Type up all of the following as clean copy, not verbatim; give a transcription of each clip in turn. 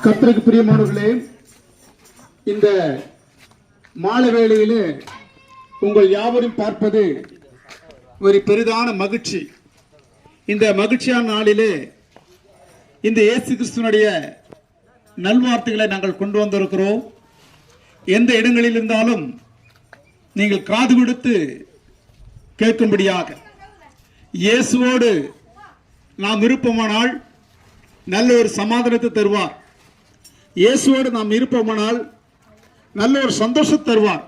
கர்த்தருக்கு பிரியமானவர்களே, இந்த மாலை வேளையிலே உங்கள் யாவரும் பார்ப்பது ஒரு பெரிதான மகிழ்ச்சி. இந்த மகிழ்ச்சியான நாளிலே இந்த இயேசு கிறிஸ்துவனுடைய நல்வார்த்தைகளை நாங்கள் கொண்டு வந்திருக்கிறோம். எந்த இடங்களில் இருந்தாலும் நீங்கள் காது கொடுத்து கேட்கும்படியாக, இயேசுவோடு நாம் இருப்போமானால் நல்ல ஒரு சமாதானத்தை தருவார். இயேசுவோடு நாம் இருப்போமானால் நல்ல ஒரு சந்தோஷத்தை தருவார்.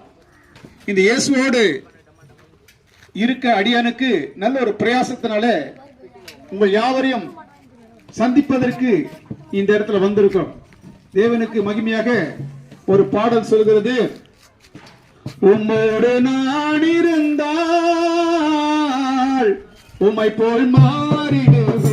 இந்த இயேசுவோடு இருக்க அடியானுக்கு நல்ல ஒரு பிரயாசத்தினால உங்கள் யாவரையும் சந்திப்பதற்கு இந்த இடத்துல வந்திருக்கிறோம். தேவனுக்கு மகிமையாக ஒரு பாடல் சொல்கிறது, உம்மோடு நான் இருந்தால் உம்மை போல் மாறிடுவேன்,